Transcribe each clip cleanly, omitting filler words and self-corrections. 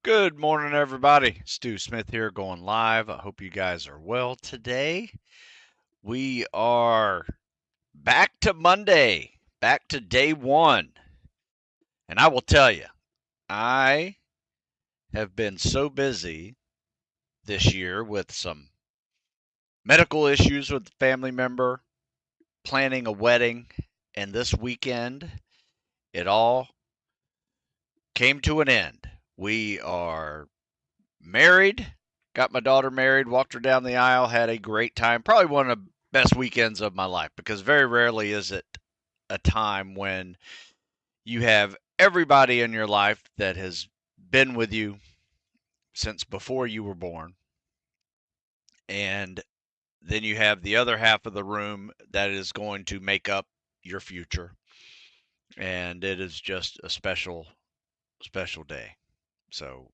Good morning, everybody. Stu Smith here going live. I hope you guys are well today. We are back to Monday, back to day one. And I will tell you, I have been so busy this year with some medical issues with a family member, planning a wedding, and this weekend it all came to an end. We are married, got my daughter married, walked her down the aisle, had a great time. Probably one of the best weekends of my life because very rarely is it a time when you have everybody in your life that has been with you since before you were born. And then you have the other half of the room that is going to make up your future. And it is just a special, special day. So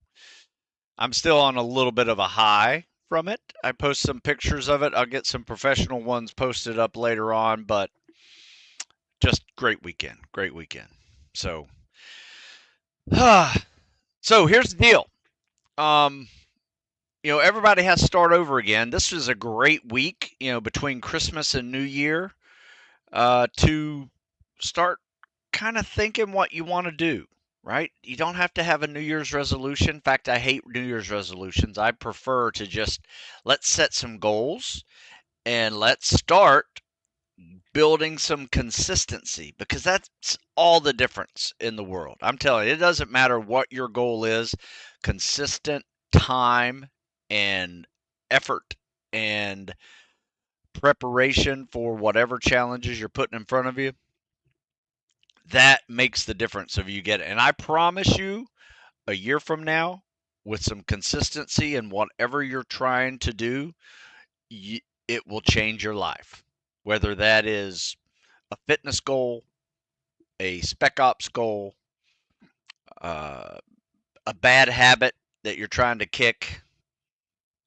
I'm still on a little bit of a high from it. I post some pictures of it. I'll get some professional ones posted up later on, but just great weekend. Great weekend. So, so here's the deal. Um, everybody has to start over again. This was a great week, between Christmas and New Year, to start kind of thinking what you want to do, right? You don't have to have a New Year's resolution. In fact, I hate New Year's resolutions. I prefer to just let's set some goals and let's start building some consistency because that's all the difference in the world. I'm telling you, it doesn't matter what your goal is, consistent time and effort and preparation for whatever challenges you're putting in front of you, that makes the difference of you get it. And I promise you, a year from now, with some consistency in whatever you're trying to do, it will change your life. Whether that is a fitness goal, a spec ops goal, uh, a bad habit that you're trying to kick,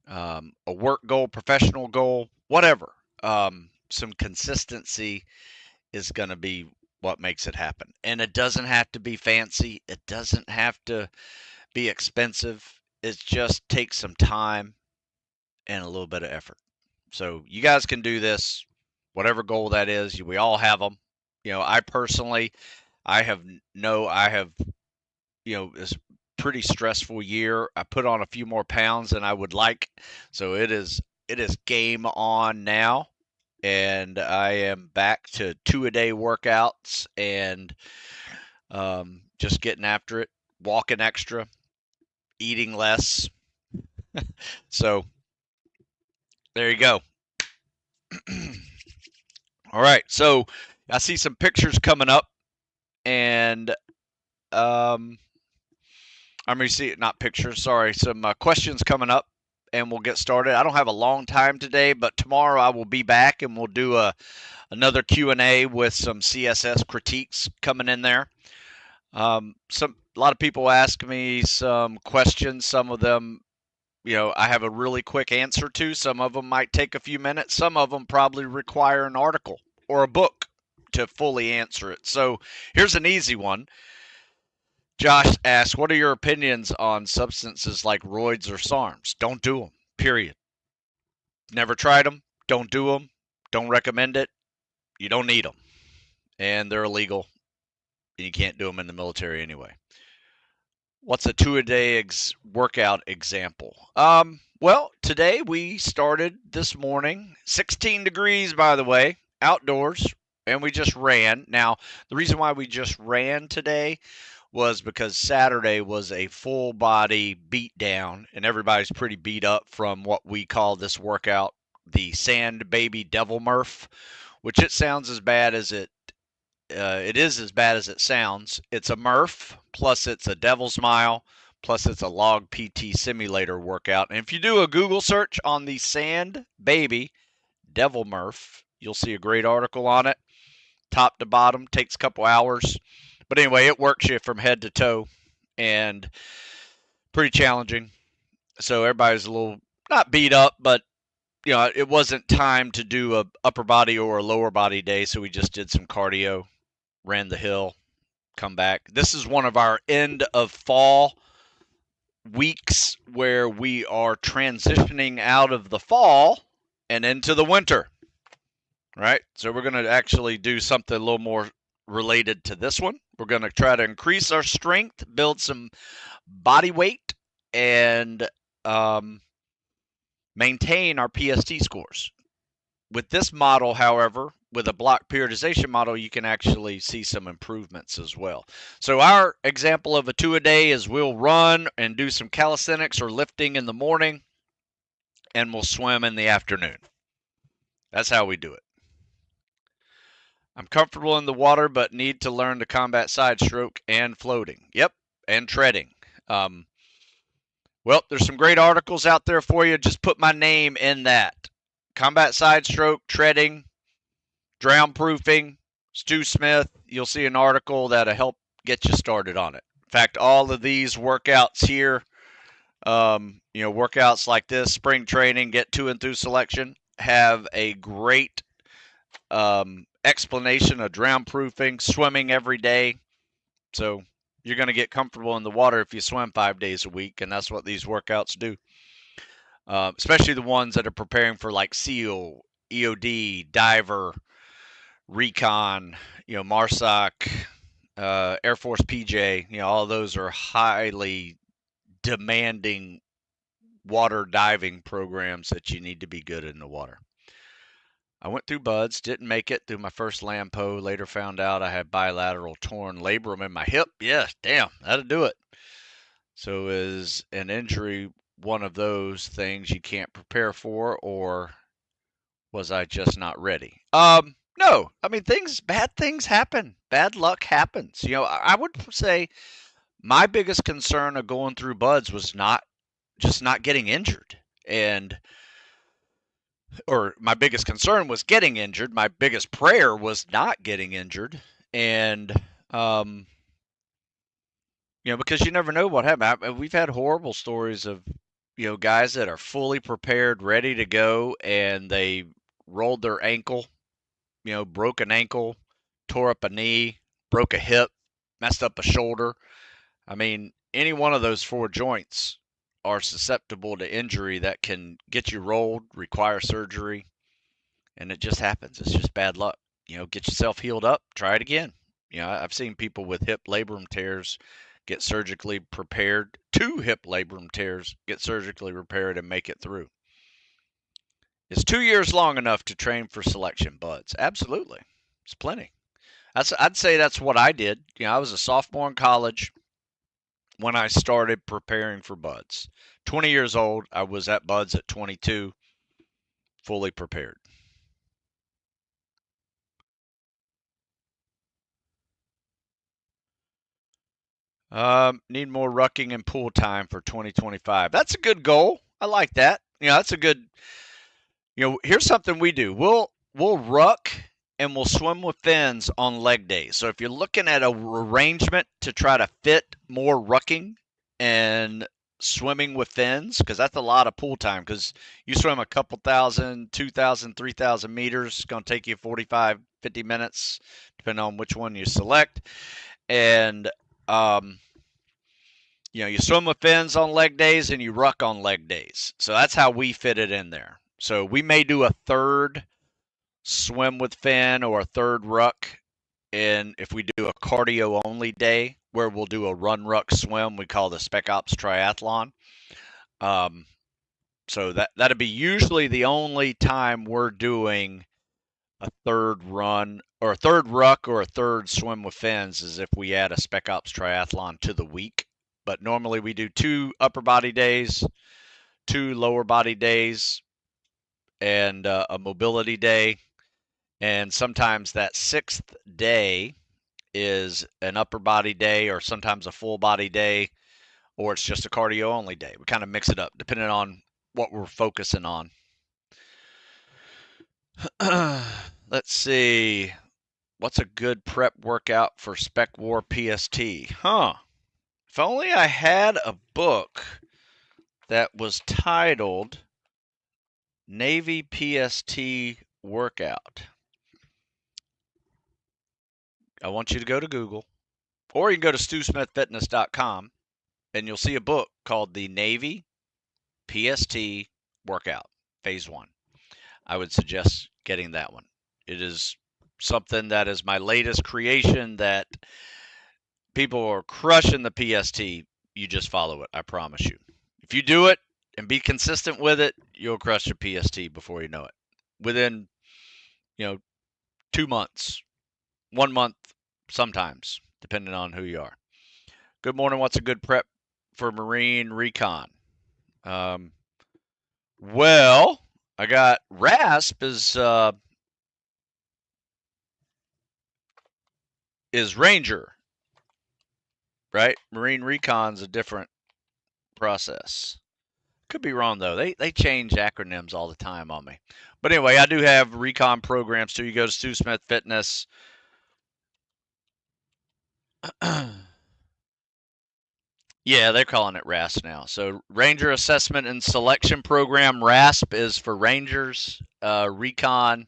a work goal, professional goal, whatever. Some consistency is going to be what makes it happen. And it doesn't have to be fancy, it doesn't have to be expensive. It just takes some time and a little bit of effort. So you guys can do this, whatever goal that is. We all have them. I personally, I have, this pretty stressful year. I put on a few more pounds than I would like. So it is game on now. And I am back to 2-a-day workouts and just getting after it, walking extra, eating less. So there you go. All right. So I see some pictures coming up, and I'm going to see it, not pictures. Sorry, some questions coming up, and we'll get started. I don't have a long time today, but tomorrow I will be back, and we'll do another Q&A with some CSS critiques coming in there. A lot of people ask me some questions. Some of them, I have a really quick answer to. Some of them might take a few minutes. Some of them probably require an article or a book to fully answer it. So here's an easy one. Josh asks, what are your opinions on substances like roids or SARMs? Don't do them, period. Never tried them, don't do them, don't recommend it, you don't need them. And they're illegal, and you can't do them in the military anyway. What's a 2-a-day workout example? Well, today we started this morning, 16 degrees, by the way, outdoors, and we just ran. Now, the reason why we just ran today was because Saturday was a full body beat down, and everybody's pretty beat up from what we call this workout the Sand Baby Devil Murph, which it sounds as bad as it is as bad as it sounds. It's a Murph, plus it's a Devil's Mile, plus it's a log PT simulator workout. And if you do a Google search on the Sand Baby Devil Murph, you'll see a great article on it. Top to bottom, takes a couple hours. But anyway, it works you from head to toe and pretty challenging. So everybody's a little, not beat up, but it wasn't time to do a upper body or a lower body day, so we just did some cardio, ran the hill, come back. This is one of our end of fall weeks where we are transitioning out of the fall and into the winter, right? So we're going to actually do something a little more related to this one. We're going to try to increase our strength, build some body weight, and maintain our PST scores. With this model, however, with a block periodization model, you can actually see some improvements as well. So our example of a 2-a-day is we'll run and do some calisthenics or lifting in the morning, and we'll swim in the afternoon. That's how we do it. I'm comfortable in the water, but need to learn to combat side stroke and floating. Yep, and treading. Well, there's some great articles out there for you. Just put my name in that. Combat side stroke, treading, drown proofing, Stu Smith. You'll see an article that'll help get you started on it. In fact, all of these workouts here, workouts like this, spring training, get to and through selection, have a great explanation of drown proofing, swimming every day. So you're going to get comfortable in the water if you swim 5 days a week, and that's what these workouts do. Especially the ones that are preparing for like SEAL, EOD, diver, Recon, MARSOC, Air Force PJ. All those are highly demanding water diving programs that you need to be good in the water. I went through BUDS, didn't make it through my first LAMPO. Later found out I had bilateral torn labrum in my hip. Yeah, damn, that'll do it. So is an injury one of those things you can't prepare for, or was I just not ready? No. I mean, bad things happen. Bad luck happens. I would say my biggest concern of going through BUDS was not getting injured. Or my biggest concern was getting injured. My biggest prayer was not getting injured. And, because you never know what happened. We've had horrible stories of, guys that are fully prepared, ready to go, and they rolled their ankle, broke an ankle, tore up a knee, broke a hip, messed up a shoulder. I mean, any one of those 4 joints are susceptible to injury that can get you rolled, require surgery, and it just happens. It's just bad luck. Get yourself healed up, try it again. I've seen people with hip labrum tears get surgically prepared, 2 hip labrum tears, get surgically repaired and make it through. Is 2 years long enough to train for selection, BUDS? Absolutely. It's plenty. I'd say that's what I did. I was a sophomore in college when I started preparing for BUDS. 20 years old. I was at BUDS at 22, fully prepared. Need more rucking and pool time for 2025. That's a good goal. I like that. That's a good. Here's something we do. We'll ruck and we'll swim with fins on leg days. So if you're looking at a arrangement to try to fit more rucking and swimming with fins, because that's a lot of pool time, because you swim a couple thousand, 2,000, 3,000 meters, it's going to take you 45, 50 minutes, depending on which one you select. And you swim with fins on leg days and you ruck on leg days. So that's how we fit it in there. So we may do a third swim with fin or a third ruck, and if we do a cardio only day where we'll do a run, ruck, swim, we call the Spec Ops Triathlon. So that'd be usually the only time we're doing a third run or a third ruck or a third swim with fins, is if we add a Spec Ops Triathlon to the week. But normally we do 2 upper body days, 2 lower body days, and a mobility day. And sometimes that 6th day is an upper body day, or sometimes a full body day, or it's just a cardio only day. We kind of mix it up depending on what we're focusing on. Let's see. What's a good prep workout for Spec War PST? If only I had a book that was titled Navy PST Workout. I want you to go to Google, or you can go to StuSmithFitness.com and you'll see a book called the Navy PST Workout, Phase 1. I would suggest getting that one. It is something that is my latest creation that people are crushing the PST. You just follow it, I promise you. If you do it and be consistent with it, you'll crush your PST before you know it. Within, 2 months, 1 month, sometimes, depending on who you are. Good morning. What's a good prep for Marine Recon? Well, I got RASP is Ranger, right? Marine Recon's a different process. Could be wrong though. They change acronyms all the time on me. But anyway, I do have recon programs too. You go to Stu Smith Fitness. Yeah, they're calling it RASP now. So Ranger Assessment and Selection Program. RASP is for Rangers. Recon.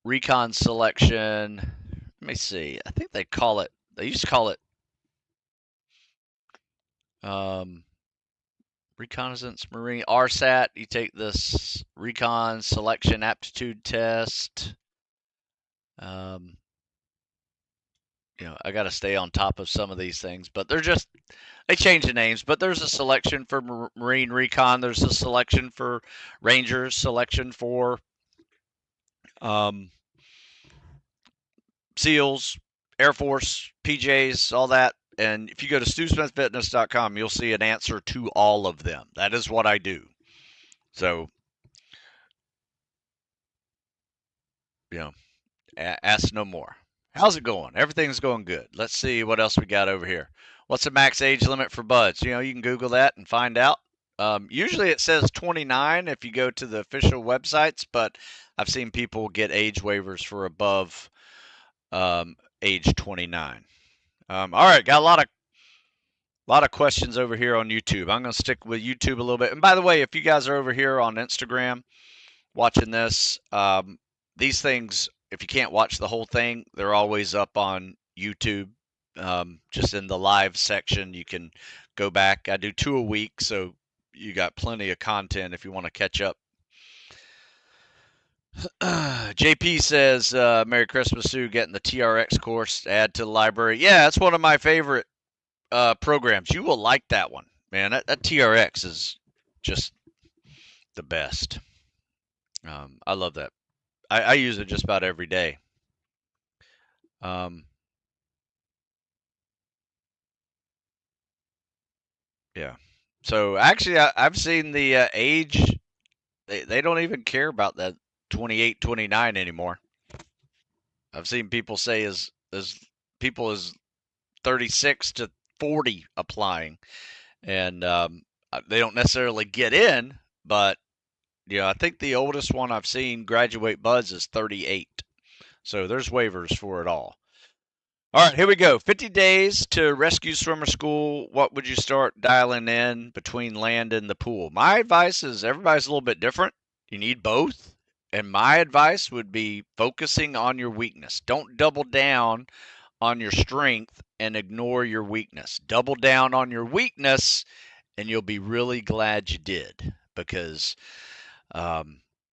Recon Selection. Let me see. I think they call it. They used to call it Reconnaissance Marine RSAT. You take this Recon Selection Aptitude Test. I got to stay on top of some of these things, but they change the names. But there's a selection for Marine Recon. There's a selection for Rangers. Selection for SEALs, Air Force, PJs, all that. And if you go to StuSmithFitness.com, you'll see an answer to all of them. That is what I do. So, ask no more. How's it going? Everything's going good. Let's see what else we got over here. What's the max age limit for buds? You can Google that and find out. Usually it says 29 if you go to the official websites, but I've seen people get age waivers for above age 29. All right, got a lot of questions over here on YouTube. I'm going to stick with YouTube a little bit. And by the way, if you guys are over here on Instagram watching this, these things, if you can't watch the whole thing, they're always up on YouTube. Just in the live section, you can go back. I do 2 a week, so you got plenty of content if you want to catch up. JP says, Merry Christmas, Sue, getting the TRX course to add to the library. Yeah, that's one of my favorite programs. You will like that one, man. That TRX is just the best. I love that. I use it just about every day. Yeah. So actually, I've seen the age. They don't even care about that 28, 29 anymore. I've seen people say as people as 36 to 40 applying, and they don't necessarily get in, but I think the oldest one I've seen graduate buds is 38. So there's waivers for it all. All right, here we go. 50 days to rescue swimmer school. What would you start dialing in between land and the pool? My advice is everybody's a little bit different. You need both. And my advice would be focusing on your weakness. Don't double down on your strength and ignore your weakness. Double down on your weakness, and you'll be really glad you did, because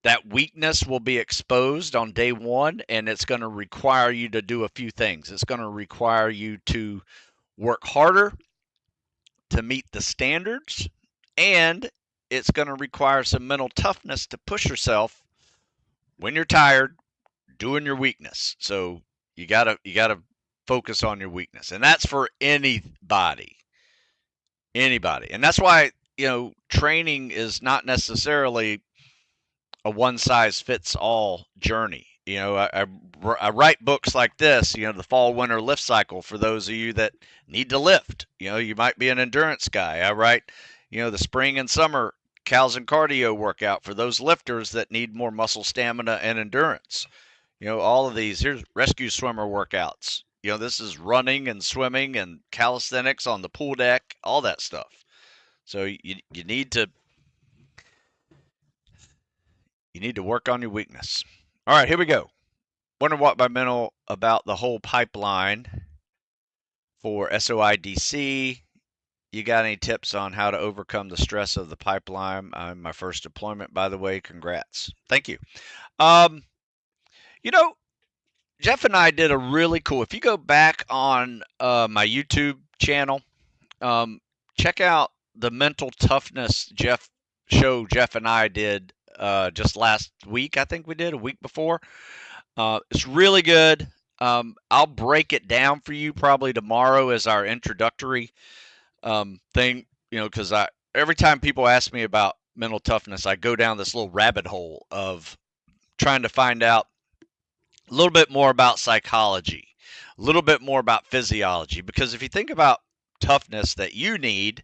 that weakness will be exposed on day one, and it's going to require you to do a few things. It's going to require you to work harder to meet the standards, and it's going to require some mental toughness to push yourself when you're tired doing your weakness. So you gotta focus on your weakness, and that's for anybody. And that's why training is not necessarily a one-size-fits-all journey. I write books like this, the fall winter lift cycle, for those of you that need to lift. You might be an endurance guy. I write the spring and summer cows and cardio workout for those lifters that need more muscle stamina and endurance. All of these. Here's rescue swimmer workouts. This is running and swimming and calisthenics on the pool deck, all that stuff. So you need to work on your weakness. All right, here we go. Wonder what my mental about the whole pipeline for SOIDC. You got any tips on how to overcome the stress of the pipeline? I'm my first deployment, by the way. Congrats. Thank you. Um, you know, Jeff and I did a really cool. If you go back on my YouTube channel, um, check out the mental toughness Jeff and I did just last week. I think we did a week before. It's really good. I'll break it down for you probably tomorrow as our introductory thing. Because I every time people ask me about mental toughness, I go down this little rabbit hole of trying to find out a little bit more about psychology, a little bit more about physiology. Because if you think about toughness that you need,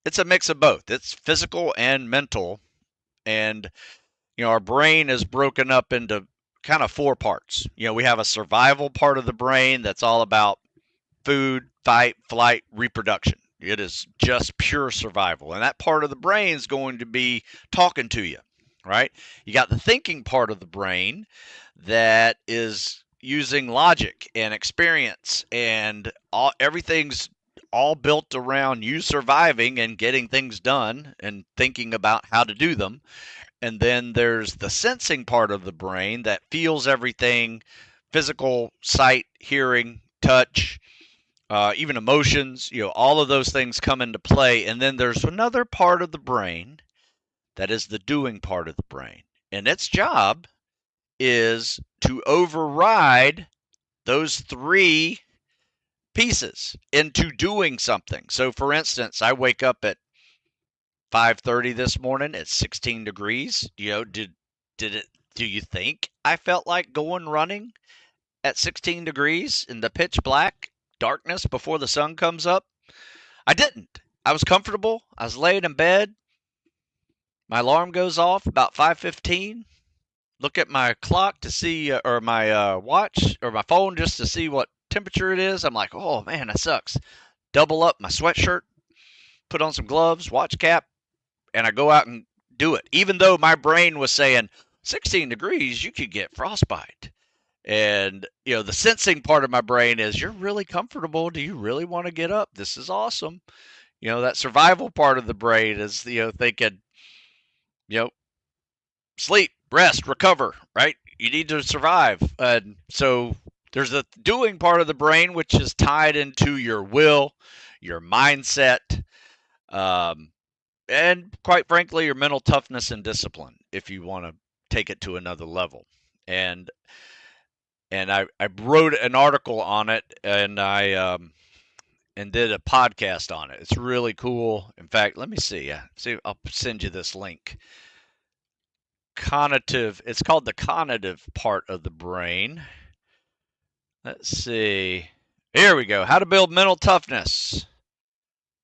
it's a mix of both. It's physical and mental. And, our brain is broken up into kind of four parts. We have a survival part of the brain that's all about food, fight, flight, reproduction. It is just pure survival. And that part of the brain is going to be talking to you, right? You got the thinking part of the brain that is using logic and experience, and everything's all built around you surviving and getting things done and thinking about how to do them. And then there's the sensing part of the brain that feels everything: physical, sight, hearing, touch, even emotions. All of those things come into play. And then there's another part of the brain that is the doing part of the brain. And its job is to override those three pieces into doing something. So for instance, I wake up at 5:30 this morning. It's 16 degrees. Did it do you think I felt like going running at 16 degrees in the pitch black darkness before the sun comes up? I didn't. I was comfortable. I was laying in bed. My alarm goes off about 5:15. Look at my clock to see, or my watch, or my phone, just to see what temperature it is. I'm like, oh man, that sucks. Double up my sweatshirt, put on some gloves, watch cap, and I go out and do it. Even though my brain was saying 16 degrees, you could get frostbite. And, the sensing part of my brain is, you're really comfortable. Do you really want to get up? This is awesome. That survival part of the brain is, thinking, sleep, rest, recover, right? You need to survive. And so there's the doing part of the brain, which is tied into your will, your mindset, and quite frankly, your mental toughness and discipline, if you want to take it to another level. And I wrote an article on it, and I and did a podcast on it. It's really cool. In fact, let me see. I'll send you this link. It's called the cognitive part of the brain. Let's see. Here we go. How to build mental toughness.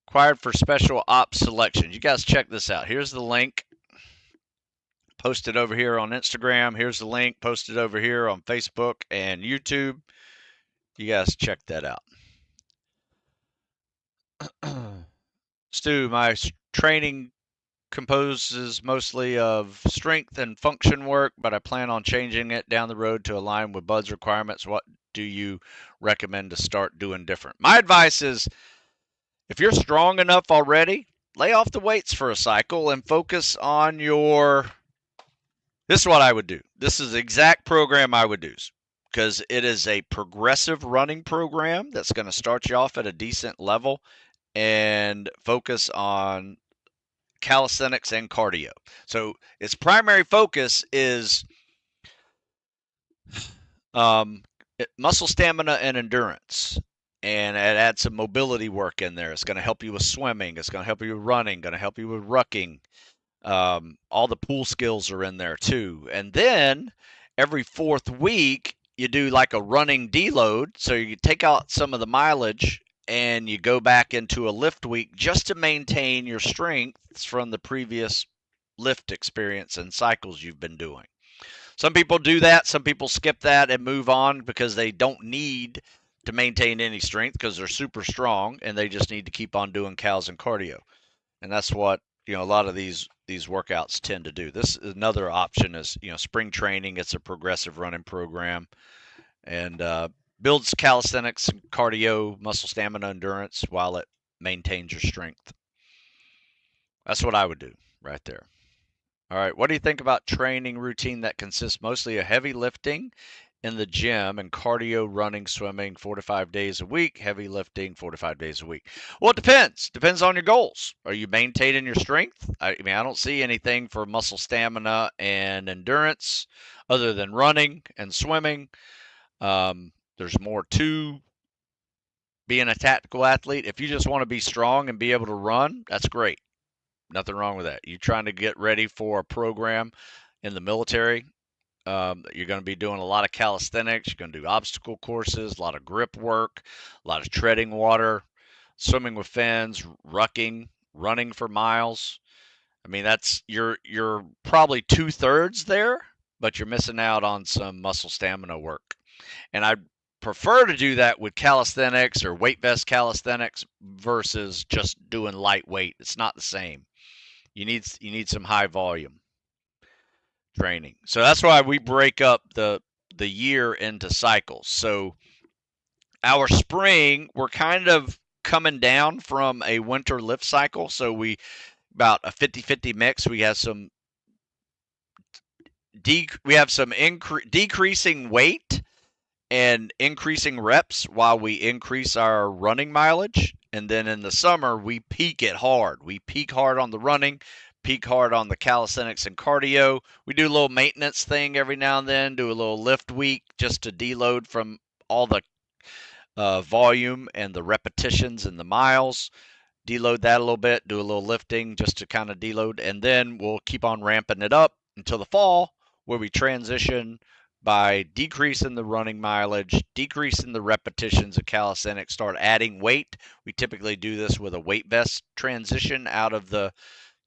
Required for special ops selections. You guys check this out. Here's the link. Posted over here on Instagram. Here's the link. Posted over here on Facebook and YouTube. You guys check that out. Stu, my training composes mostly of strength and function work, but I plan on changing it down the road to align with Bud's requirements. What do you recommend to start doing different? My advice is, if you're strong enough already, lay off the weights for a cycle and focus on this is what I would do. This is the exact program I would do, because it is a progressive running program that's going to start you off at a decent level and focus on calisthenics and cardio. So its primary focus is muscle stamina and endurance, and it adds some mobility work in there. It's going to help you with swimming. It's going to help you with running. Going to help you with rucking. All the pool skills are in there too. And then every fourth week you do like a running deload, so you take out some of the mileage and you go back into a lift week just to maintain your strengths from the previous lift experience and cycles you've been doing. Some people do that. Some people skip that and move on because they don't need to maintain any strength because they're super strong and they just need to keep on doing cals and cardio. And that's what, a lot of these workouts tend to do. This is another option is, spring training. It's a progressive running program. And builds calisthenics, cardio, muscle stamina, endurance while it maintains your strength. That's what I would do right there. All right, what do you think about training routine that consists mostly of heavy lifting in the gym and cardio, running, swimming 4 to 5 days a week, heavy lifting 4 to 5 days a week? Well, it depends. Depends on your goals. Are you maintaining your strength? I mean, I don't see anything for muscle stamina and endurance other than running and swimming. There's more to being a tactical athlete. If you just want to be strong and be able to run, that's great. Nothing wrong with that. You're trying to get ready for a program in the military. You're going to be doing a lot of calisthenics. You're going to do obstacle courses, a lot of grip work, a lot of treading water, swimming with fins, rucking, running for miles. I mean, that's you're probably 2/3 there, but you're missing out on some muscle stamina work. And I prefer to do that with calisthenics or weight vest calisthenics versus just doing lightweight. It's not the same. You need some high volume training. So that's why we break up the year into cycles. So our spring, we're kind of coming down from a winter lift cycle. So we about a 50-50 mix. We have some decreasing weight and increasing reps while we increase our running mileage. And then in the summer, we peak it hard. We peak hard on the running, peak hard on the calisthenics and cardio. We do a little maintenance thing every now and then, do a little lift week just to deload from all the volume and the repetitions and the miles. Deload that a little bit, do a little lifting just to kind of deload, and then we'll keep on ramping it up until the fall where we transition by decreasing the running mileage, decreasing the repetitions of calisthenics, start adding weight. We typically do this with a weight vest transition out of the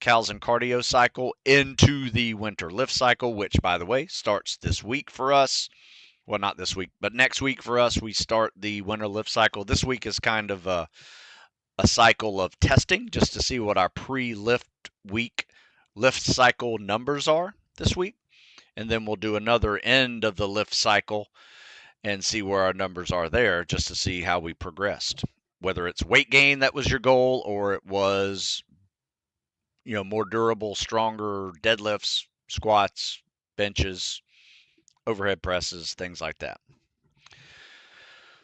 cals and cardio cycle into the winter lift cycle, which, by the way, starts this week for us. Well, not this week, but next week for us, we start the winter lift cycle. This week is kind of a cycle of testing just to see what our pre-lift week lift cycle numbers are this week. And then we'll do another end of the lift cycle and see where our numbers are there just to see how we progressed. Whether it's weight gain that was your goal or it was, more durable, stronger deadlifts, squats, benches, overhead presses, things like that.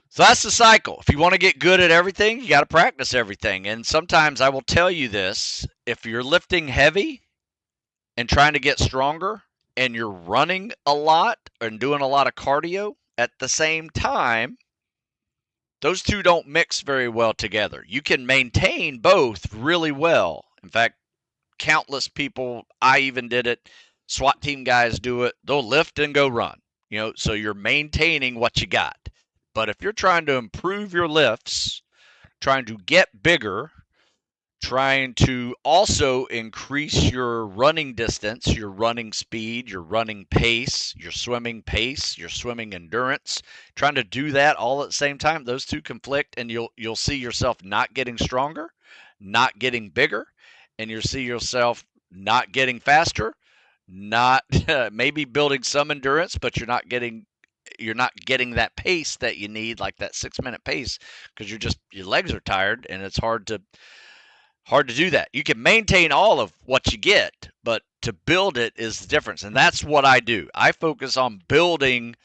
So that's the cycle. If you want to get good at everything, you got to practice everything. And sometimes I will tell you this, if you're lifting heavy and trying to get stronger and you're running a lot and doing a lot of cardio at the same time, those two don't mix very well together. You can maintain both really well. In fact, countless people, I even did it, SWAT team guys do it. They'll lift and go run, so you're maintaining what you got. But if you're trying to improve your lifts, trying to get bigger, trying to also increase your running distance, your running speed, your running pace, your swimming endurance, trying to do that all at the same time, those two conflict, and you'll see yourself not getting stronger, not getting bigger, and you'll see yourself not getting faster, not maybe building some endurance, but you're not getting that pace that you need, like that 6-minute pace, because your legs are tired and it's hard to do that. You can maintain all of what you get, but to build it is the difference. And that's what I do. I focus on building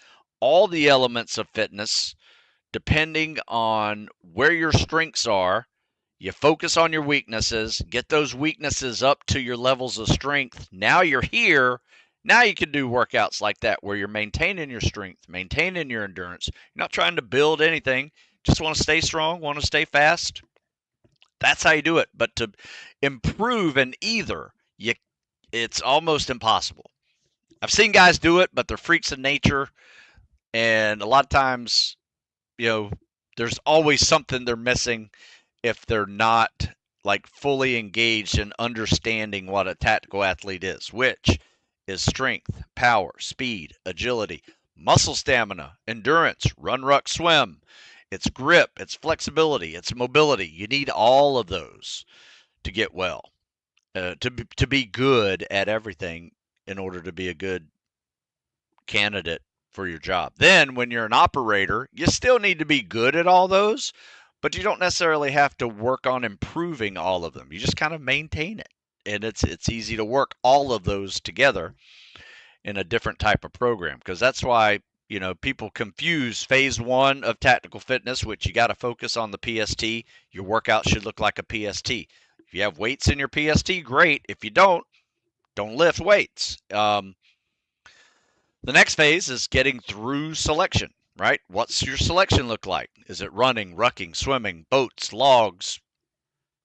all the elements of fitness depending on where your strengths are. You focus on your weaknesses, get those weaknesses up to your levels of strength. Now you're here. Now you can do workouts like that where you're maintaining your strength, maintaining your endurance. You're not trying to build anything. Just want to stay strong, want to stay fast. That's how you do it. But to improve in either, it's almost impossible. I've seen guys do it, but they're freaks of nature. And a lot of times, there's always something they're missing if they're not like fully engaged in understanding what a tactical athlete is, which is strength, power, speed, agility, muscle stamina, endurance, run, ruck, swim. It's grip, it's flexibility, it's mobility. You need all of those to get well, to be good at everything in order to be a good candidate for your job. Then when you're an operator, you still need to be good at all those, but you don't necessarily have to work on improving all of them. You just kind of maintain it. And it's easy to work all of those together in a different type of program, because that's why, people confuse phase 1 of tactical fitness, which you got to focus on the PST. Your workout should look like a PST. If you have weights in your PST, great. If you don't lift weights. The next phase is getting through selection, right? What's your selection look like? Is it running, rucking, swimming, boats, logs,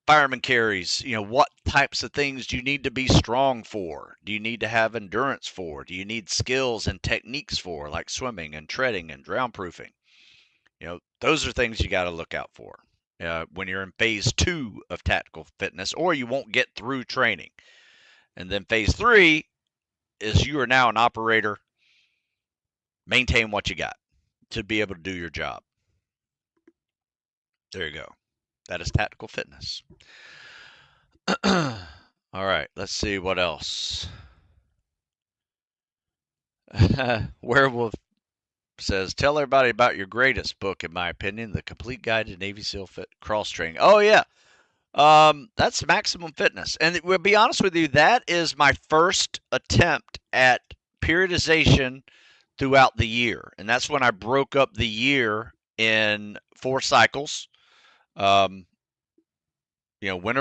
fireman carries? What types of things do you need to be strong for? Do you need to have endurance for? Do you need skills and techniques for, like swimming and treading and drown proofing? Those are things you got to look out for when you're in phase 2 of tactical fitness, or you won't get through training. And then phase 3 is you are now an operator. Maintain what you got to be able to do your job. There you go. That is tactical fitness. All right, let's see what else. Werewolf says, tell everybody about your greatest book, in my opinion, The Complete Guide to Navy SEAL Fit Cross Training. Oh, yeah. That's Maximum Fitness. And we'll be honest with you, that is my first attempt at periodization throughout the year. And that's when I broke up the year in 4 cycles. Winter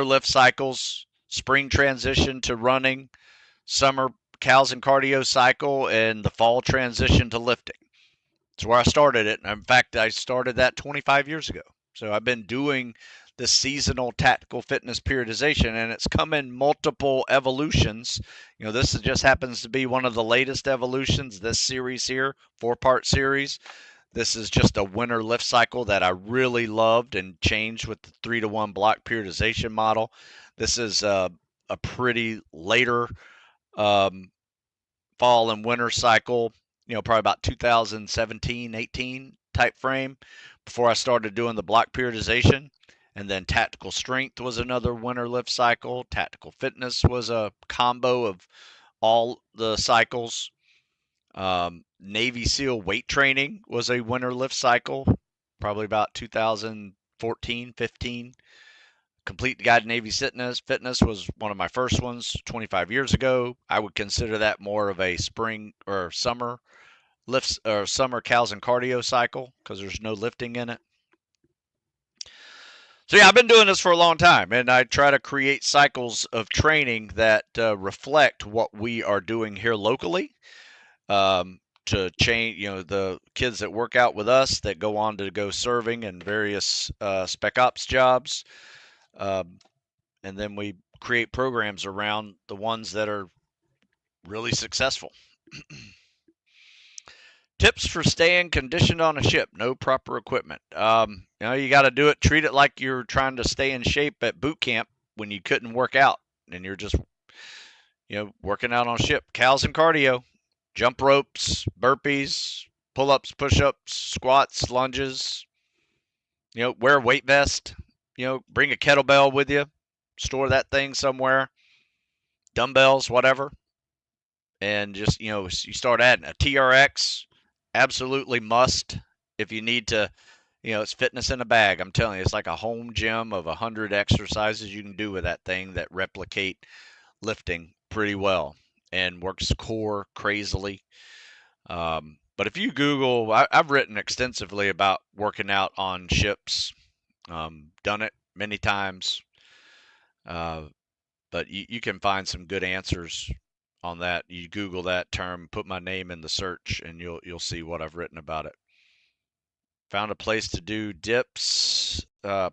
lift cycles, spring transition to running, summer cals and cardio cycle, and the fall transition to lifting. That's where I started it. In fact, I started that 25 years ago. So I've been doing the seasonal tactical fitness periodization, and it's come in multiple evolutions. This just happens to be one of the latest evolutions, this series here, 4-part series. This is just a winter lift cycle that I really loved and changed with the 3-to-1 block periodization model. This is a pretty later fall and winter cycle, probably about 2017, 18 type frame before I started doing the block periodization. And then tactical strength was another winter lift cycle. Tactical fitness was a combo of all the cycles. Navy SEAL weight training was a winter lift cycle, probably about 2014, 15. Complete Guide to Navy Fitness was one of my first ones 25 years ago. I would consider that more of a spring or summer lifts or summer cals and cardio cycle because there's no lifting in it. So yeah, I've been doing this for a long time, and I try to create cycles of training that reflect what we are doing here locally. To change, the kids that work out with us that go on to go serving in various spec ops jobs. And then we create programs around the ones that are really successful. Tips for staying conditioned on a ship. No proper equipment. You got to do it. Treat it like you're trying to stay in shape at boot camp when you couldn't work out and you're just, working out on a ship. Cals and cardio, jump ropes, burpees, pull-ups, push-ups, squats, lunges. Wear a weight vest. Bring a kettlebell with you. Store that thing somewhere. Dumbbells, whatever. And just, you start adding a TRX. Absolutely must if you need to. It's fitness in a bag. I'm telling you, it's like a home gym of 100 exercises you can do with that thing that replicate lifting pretty well and works core crazily. But if you Google, I've written extensively about working out on ships. Done it many times. But you can find some good answers on that. You Google that term, put my name in the search, and you'll see what I've written about it. Found a place to do dips,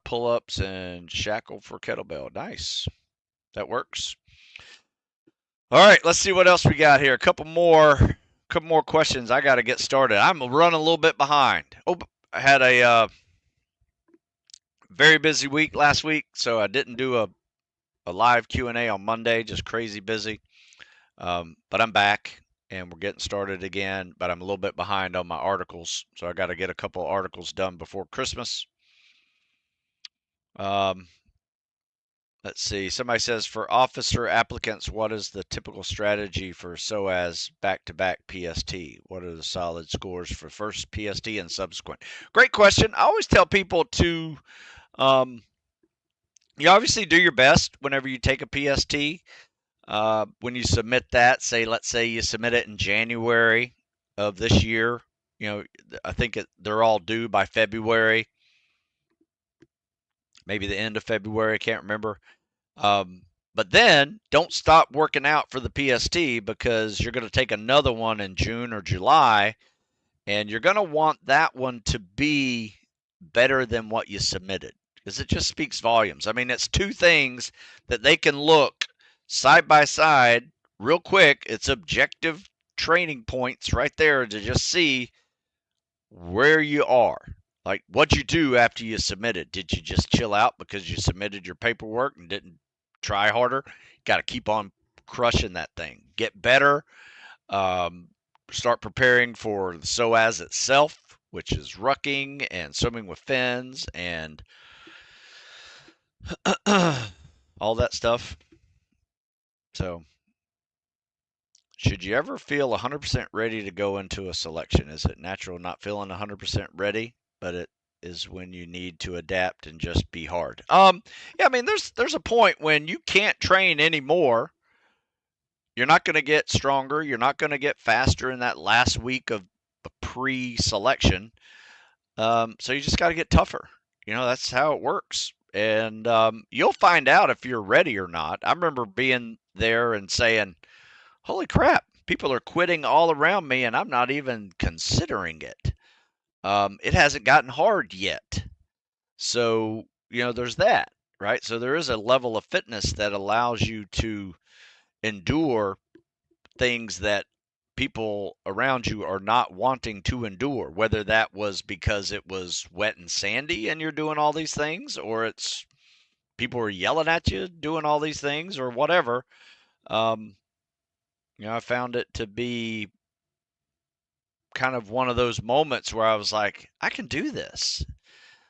pull-ups, and shackle for kettlebell. Nice. That works. All right, let's see what else we got here. A couple more questions. I got to get started. I'm running a little bit behind. Oh, I had a very busy week last week, so I didn't do a live Q&A on Monday. Just crazy busy. But I'm back and we're getting started again, but I'm a little bit behind on my articles. So I got to get a couple articles done before Christmas. Let's Let's see. Somebody says for officer applicants, what is the typical strategy for SOAS back-to-back PST? What are the solid scores for first PST and subsequent? Great question. I always tell people to, you obviously do your best whenever you take a PST. When you submit that, let's say you submit it in January of this year. I think they're all due by February, maybe the end of February. I can't remember. But then don't stop working out for the PST, because you're going to take another one in June or July, and you're going to want that one to be better than what you submitted, because it just speaks volumes. I mean, it's two things that they can look side by side real quick. It's objective training points right there to just see where you are. Like, what'd you do after you submitted? Did you just chill out because you submitted your paperwork and didn't try harder? Got to keep on crushing that thing. Get better. Start preparing for the SOAS itself, which is rucking and swimming with fins and all that stuff. So, should you ever feel 100% ready to go into a selection? Is it natural not feeling 100% ready, but it is when you need to adapt and just be hard? Yeah, I mean, there's a point when you can't train anymore. You're not going to get stronger. You're not going to get faster in that last week of pre-selection. So you just got to get tougher. That's how it works. And you'll find out if you're ready or not. I remember being there and saying, holy crap, people are quitting all around me, and I'm not even considering it. It hasn't gotten hard yet. So, there's that, right? So there is a level of fitness that allows you to endure things that people around you are not wanting to endure, whether that was because it was wet and sandy and you're doing all these things, or it's people are yelling at you doing all these things, or whatever. I found it to be kind of one of those moments where I was like, I can do this.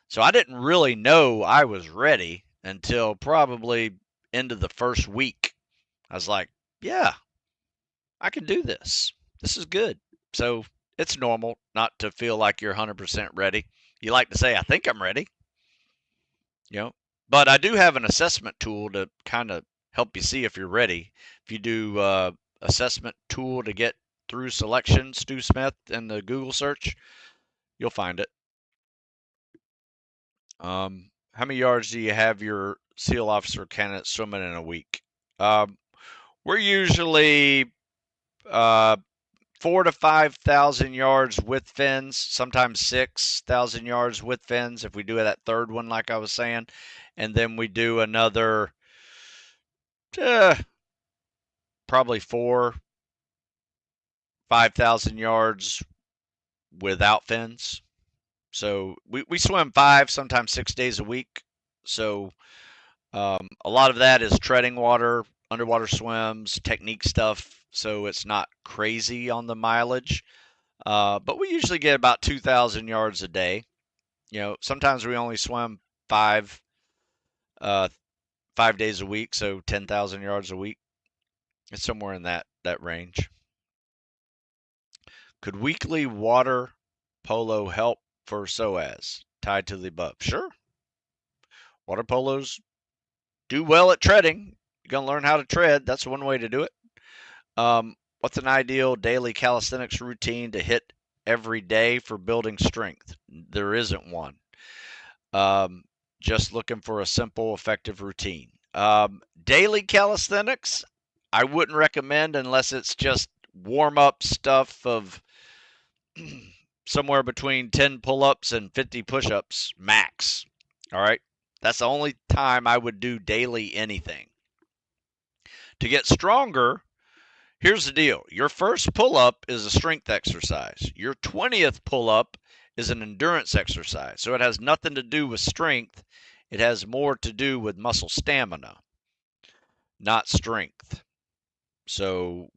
So I didn't really know I was ready until probably into the first week. I was like, yeah, I can do this. This is good. So it's normal not to feel like you're 100% ready. You like to say, I think I'm ready, but I do have an assessment tool to kind of help you see if you're ready. If you do assessment tool to get through selection, Stu Smith, in the Google search, you'll find it. How many yards do you have your SEAL officer candidate swimming in a week? We're usually 4,000 to 5,000 yards with fins, sometimes 6,000 yards with fins if we do that third one, like I was saying. And then we do another probably 5,000 yards without fins. So we swim 5, sometimes 6 days a week. So a lot of that is treading water, underwater swims, technique stuff. So it's not crazy on the mileage. But we usually get about 2,000 yards a day. Sometimes we only swim 5 days a week, so 10,000 yards a week. It's somewhere in that range. Could weekly water polo help for SOAS tied to the above? Sure. Water polos do well at treading. You're going to learn how to tread. That's one way to do it. What's an ideal daily calisthenics routine to hit every day for building strength? There isn't one. Just looking for a simple, effective routine. Daily calisthenics, I wouldn't recommend unless it's just warm-up stuff of somewhere between 10 pull-ups and 50 push-ups max. All right? That's the only time I would do daily anything. To get stronger, here's the deal. Your first pull-up is a strength exercise. Your 20th pull-up is an endurance exercise. So it has nothing to do with strength. It has more to do with muscle stamina, not strength. So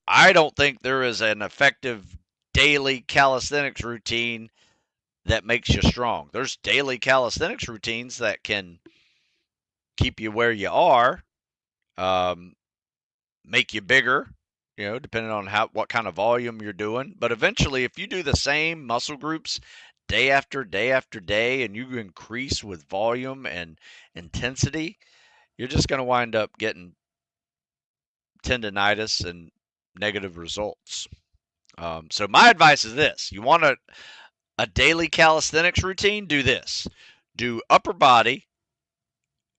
I don't think there is an effective daily calisthenics routine that makes you strong. There's daily calisthenics routines that can keep you where you are, make you bigger, depending on what kind of volume you're doing. But eventually, if you do the same muscle groups day after day after day, and you increase with volume and intensity, you're just going to wind up getting tendonitis and negative results. So my advice is this: you want a daily calisthenics routine? Do this. Do upper body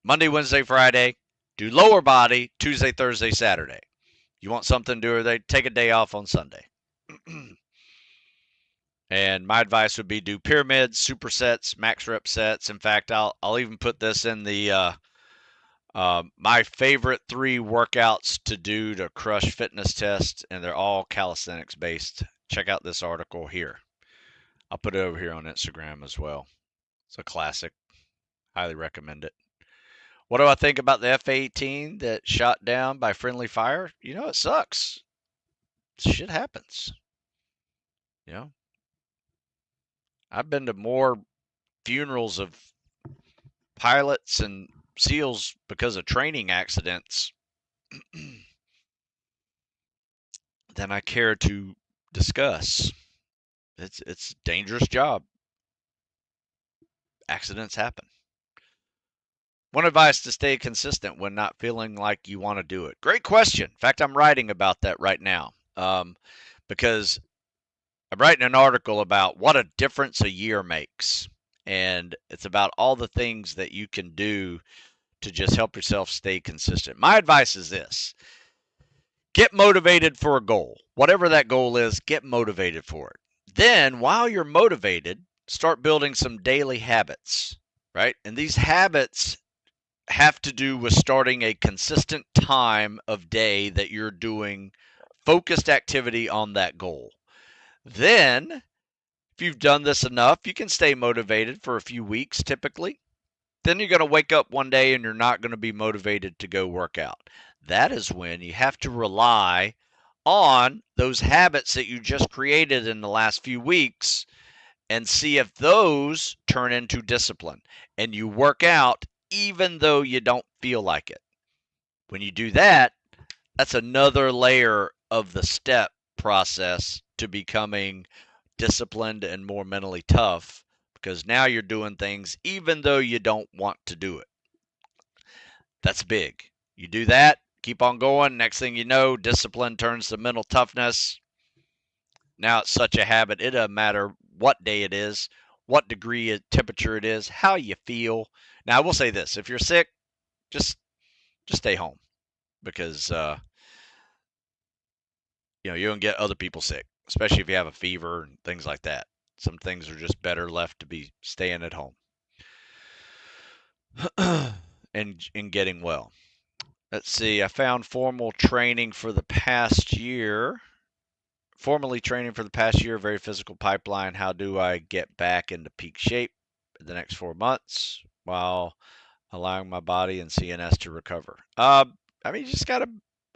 Monday, Wednesday, Friday. Do lower body Tuesday, Thursday, Saturday. You want something to do, or they take a day off on Sunday. And my advice would be do pyramids, supersets, max rep sets. In fact, I'll even put this in the my favorite 3 workouts to do to crush fitness test, and they're all calisthenics based. Check out this article here. I'll put it over here on Instagram as well. It's a classic. Highly recommend it. What do I think about the F-18 that shot down by friendly fire? It sucks. Shit happens. I've been to more funerals of pilots and SEALs because of training accidents than I care to discuss. It's a dangerous job. Accidents happen. One advice to stay consistent when not feeling like you want to do it. Great question. In fact, I'm writing about that right now because I'm writing an article about what a difference a year makes. And it's about all the things that you can do to just help yourself stay consistent. My advice is this: get motivated for a goal. Whatever that goal is, get motivated for it. Then, while you're motivated, start building some daily habits, right? And these habits have to do with starting a consistent time of day that you're doing focused activity on that goal. Then, if you've done this enough, you can stay motivated for a few weeks typically. Then you're going to wake up one day and you're not going to be motivated to go work out. That is when you have to rely on those habits that you just created in the last few weeks and see if those turn into discipline and you work out even though you don't feel like it. When you do that, that's another layer of the step process to becoming disciplined and more mentally tough, because now you're doing things even though you don't want to do it. That's big. You do that, keep on going. Next thing you know, discipline turns to mental toughness. Now it's such a habit. It doesn't matter what day it is, what degree of temperature it is, how you feel. Now I will say this: if you're sick, just stay home, because you don't get other people sick, especially if you have a fever and things like that. Some things are just better left to be staying at home and getting well. Let's see. I found formally training for the past year. Very physical pipeline. How do I get back into peak shape in the next 4 months while allowing my body and CNS to recover? You just got to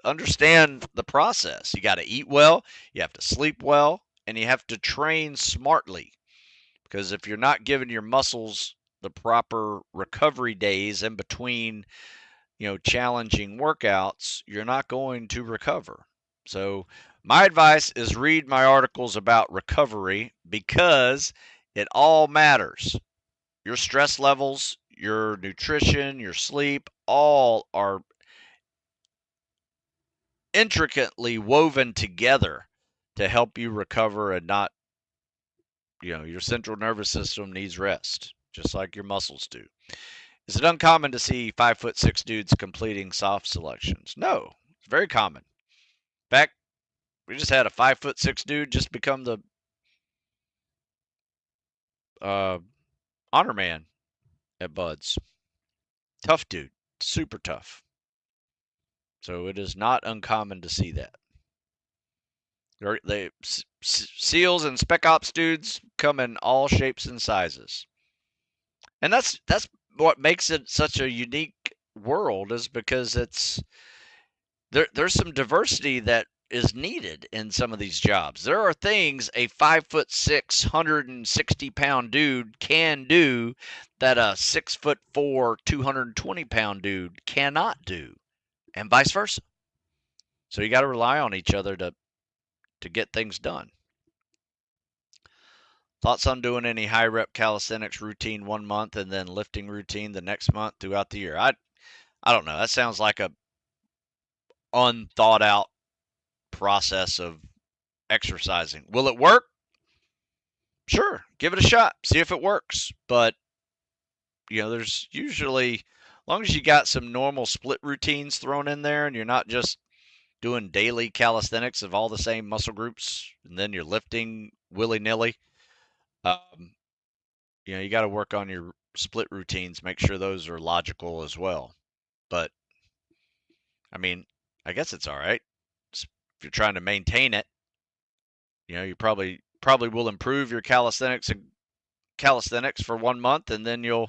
understand the process. You got to eat well, you have to sleep well, and you have to train smartly. Because if you're not giving your muscles the proper recovery days in between, challenging workouts, you're not going to recover. So my advice is read my articles about recovery, because it all matters. Your stress levels, your nutrition, your sleep, all are intricately woven together to help you recover and not, your central nervous system needs rest, just like your muscles do. Is it uncommon to see 5'6" dudes completing soft selections? No, it's very common. In fact, we just had a 5'6" dude just become the honor man at Buds. Tough dude, super tough. So it is not uncommon to see that. SEALs and Spec Ops dudes come in all shapes and sizes. And that's what makes it such a unique world, is because there's some diversity that is needed in some of these jobs. There are things a 5'6", 160-pound dude can do that a 6'4", 220-pound dude cannot do, and vice versa. So you got to rely on each other to get things done. Thoughts on doing any high rep calisthenics routine 1 month and then lifting routine the next month throughout the year? I don't know. That sounds like a unthought out process of exercising. Will it work? Sure, give it a shot. See if it works. But there's usually, as long as you got some normal split routines thrown in there and you're not just doing daily calisthenics of all the same muscle groups and then you're lifting willy-nilly, you got to work on your split routines, make sure those are logical as well. But I mean, I guess it's all right if you're trying to maintain it. You probably will improve your calisthenics for 1 month, and then you'll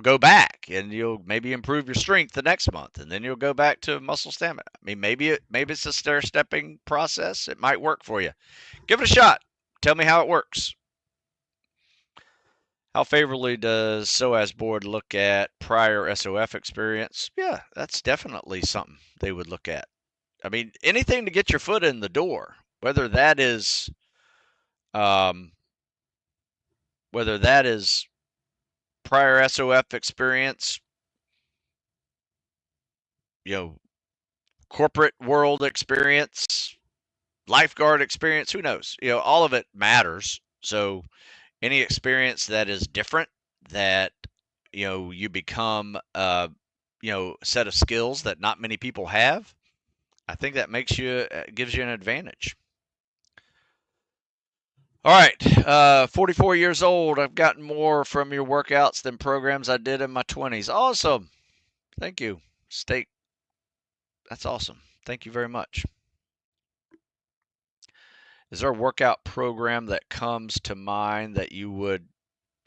go back and you'll maybe improve your strength the next month, and then you'll go back to muscle stamina. I mean, maybe it's a stair-stepping process. It might work for you. Give it a shot. Tell me how it works. How favorably does SOAS board look at prior SOF experience? Yeah, that's definitely something they would look at. I mean, anything to get your foot in the door, whether that is prior SOF experience, corporate world experience, lifeguard experience, who knows? All of it matters. So any experience that is different, that you become a set of skills that not many people have, I think that gives you an advantage. All right, 44 years old. I've gotten more from your workouts than programs I did in my 20s. Awesome. Thank you. That's awesome. Thank you very much. Is there a workout program that comes to mind that you would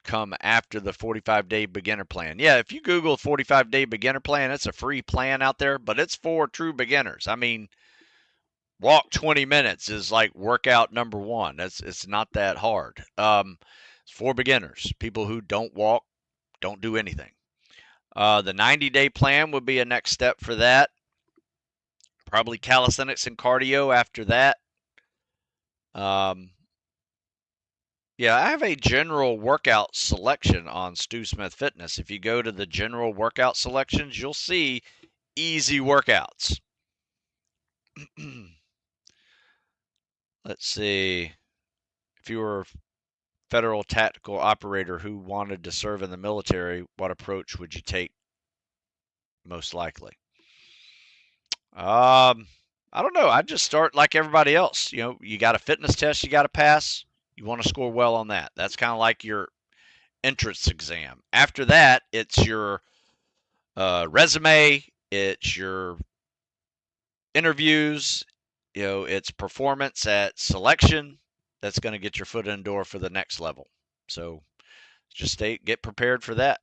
come after the 45-day beginner plan? Yeah, if you Google 45-day beginner plan, it's a free plan out there, but it's for true beginners. I mean, walk 20 minutes is like workout number one. It's not that hard. It's for beginners, people who don't walk, don't do anything. The 90-day plan would be a next step for that. Probably calisthenics and cardio after that. Yeah, I have a general workout selection on Stu Smith Fitness. If you go to the general workout selections, you'll see easy workouts. Let's see. If you were a federal tactical operator who wanted to serve in the military, what approach would you take most likely? I don't know. I'd just start like everybody else. You got a fitness test you got to pass. You want to score well on that. That's kind of like your entrance exam. After that, it's your resume, it's your interviews, it's performance at selection that's going to get your foot in the door for the next level. So just get prepared for that.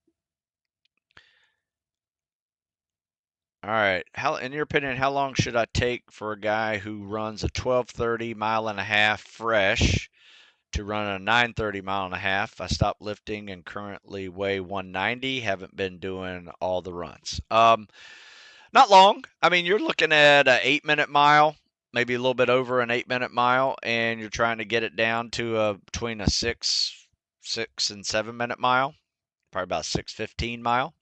All right. In your opinion, how long should I take for a guy who runs a 12:30 mile and a half fresh to run a 9:30 mile and a half? I stopped lifting and currently weigh 190. Haven't been doing all the runs. Not long. I mean, you're looking at an 8-minute mile, maybe a little bit over an 8-minute mile, and you're trying to get it down to between a 6 and 7-minute mile, probably about 6:15 mile.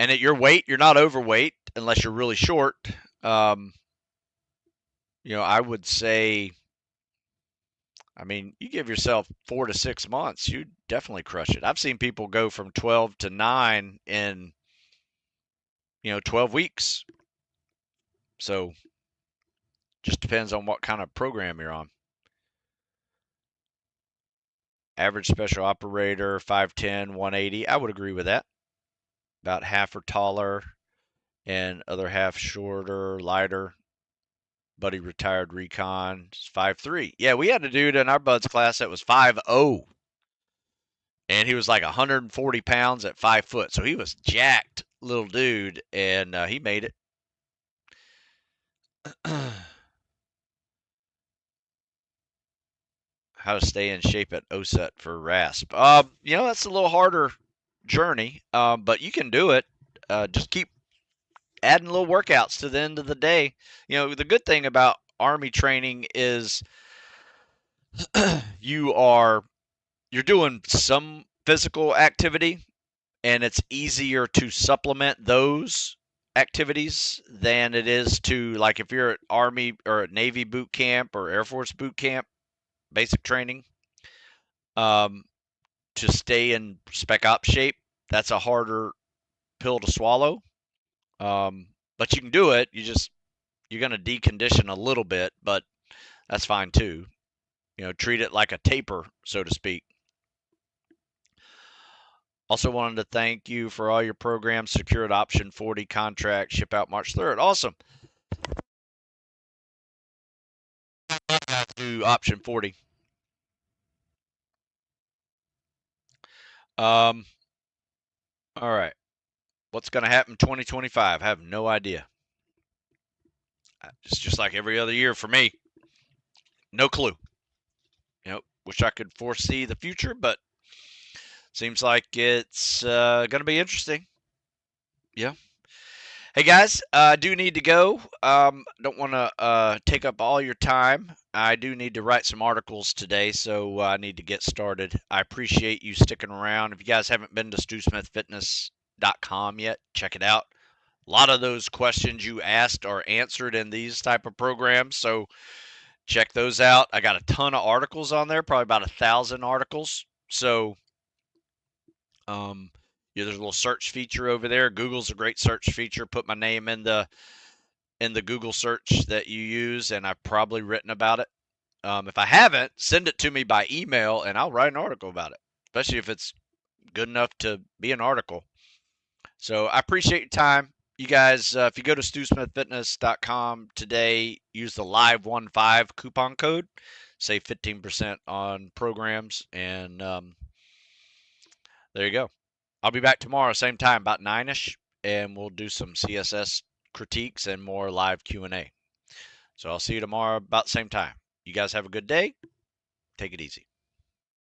And at your weight, you're not overweight unless you're really short. I would say, I mean, you give yourself 4 to 6 months, you definitely crush it. I've seen people go from 12 to 9 in 12 weeks. So just depends on what kind of program you're on. Average special operator, 5'10", 180. I would agree with that. About half or taller and other half shorter, lighter. Buddy retired Recon, 5'3". Yeah, we had a dude in our buds class that was 5'0". And he was like 140 pounds at 5 foot. So he was jacked little dude, and he made it. How to stay in shape at OSET for RASP. That's a little harder journey, but you can do it. Just keep adding little workouts to the end of the day. The good thing about Army training is you are you're doing some physical activity, and it's easier to supplement those activities than it is to, like, if you're at Army or at Navy boot camp or Air Force boot camp, basic training, um, to stay in spec op shape. That's a harder pill to swallow. But you can do it. You're going to decondition a little bit, but that's fine too. Treat it like a taper, so to speak. Also wanted to thank you for all your programs. Secured option 40 contract, ship out March 3rd. Awesome. Do option 40. All right. What's going to happen in 2025? I have no idea. It's just like every other year for me. No clue. Wish I could foresee the future, but seems like it's going to be interesting. Yeah. Hey guys, I do need to go. Don't want to take up all your time. I do need to write some articles today, so I need to get started. I appreciate you sticking around. If you guys haven't been to StuSmithFitness.com yet, check it out. A lot of those questions you asked are answered in these type of programs, so check those out. I got a ton of articles on there, probably about 1,000 articles. So there's a little search feature over there. Google's a great search feature. Put my name in the Google search that you use, and I've probably written about it. If I haven't, send it to me by email, and I'll write an article about it, especially if it's good enough to be an article. So I appreciate your time. You guys, if you go to StuSmithFitness.com today, use the Live15 coupon code, save 15% on programs, and there you go. I'll be back tomorrow, same time, about 9ish, and we'll do some CSS critiques and more live Q&A. So I'll see you tomorrow about the same time. You guys have a good day. Take it easy.